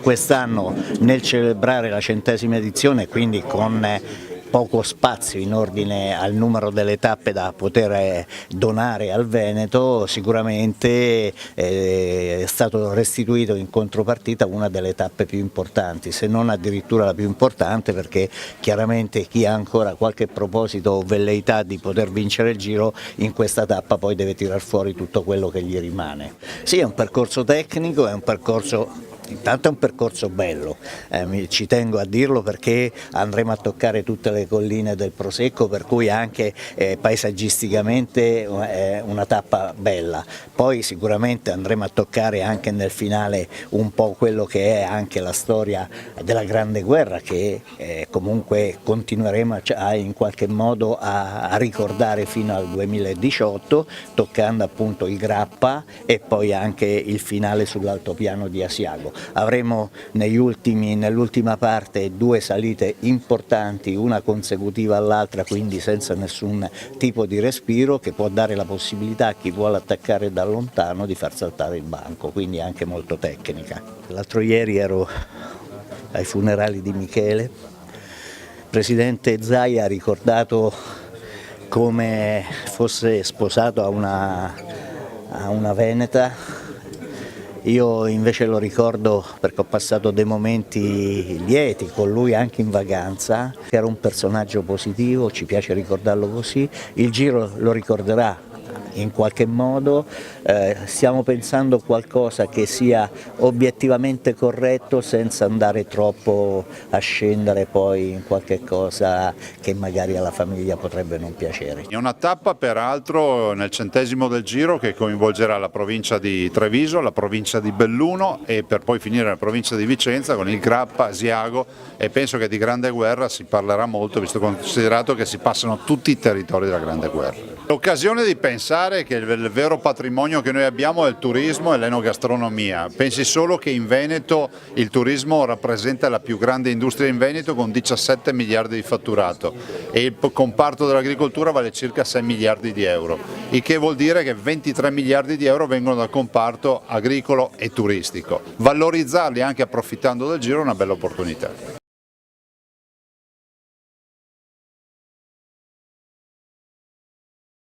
quest'anno nel celebrare la 100ª edizione, quindi con poco spazio in ordine al numero delle tappe da poter donare al Veneto, sicuramente è stato restituito in contropartita una delle tappe più importanti, se non addirittura la più importante, perché chiaramente chi ha ancora qualche proposito o velleità di poter vincere il Giro in questa tappa poi deve tirar fuori tutto quello che gli rimane. Sì, è un percorso tecnico, è un percorso... Intanto è un percorso bello, ci tengo a dirlo perché andremo a toccare tutte le colline del Prosecco, per cui anche paesaggisticamente è una tappa bella. Poi sicuramente andremo a toccare anche nel finale un po' quello che è anche la storia della Grande Guerra, che comunque continueremo in qualche modo a ricordare fino al 2018, toccando appunto il Grappa e poi anche il finale sull'altopiano di Asiago. Avremo nell'ultima parte 2 salite importanti, una consecutiva all'altra, quindi senza nessun tipo di respiro, che può dare la possibilità a chi vuole attaccare da lontano di far saltare il banco, quindi anche molto tecnica. L'altro ieri ero ai funerali di Michele, il presidente Zai ha ricordato come fosse sposato a una veneta. Io invece lo ricordo perché ho passato dei momenti lieti con lui anche in vacanza, era un personaggio positivo, ci piace ricordarlo così, il Giro lo ricorderà in qualche modo, stiamo pensando qualcosa che sia obiettivamente corretto senza andare troppo a scendere poi in qualche cosa che magari alla famiglia potrebbe non piacere. È una tappa peraltro nel 100° del Giro che coinvolgerà la provincia di Treviso, la provincia di Belluno e per poi finire la provincia di Vicenza con il Grappa, Asiago, e penso che di Grande Guerra si parlerà molto, visto considerato che si passano tutti i territori della Grande Guerra. L'occasione di pensare che il vero patrimonio che noi abbiamo è il turismo e l'enogastronomia. Pensi solo che in Veneto il turismo rappresenta la più grande industria in Veneto con 17 miliardi di fatturato e il comparto dell'agricoltura vale circa 6 miliardi di euro, il che vuol dire che 23 miliardi di euro vengono dal comparto agricolo e turistico. Valorizzarli anche approfittando del Giro è una bella opportunità.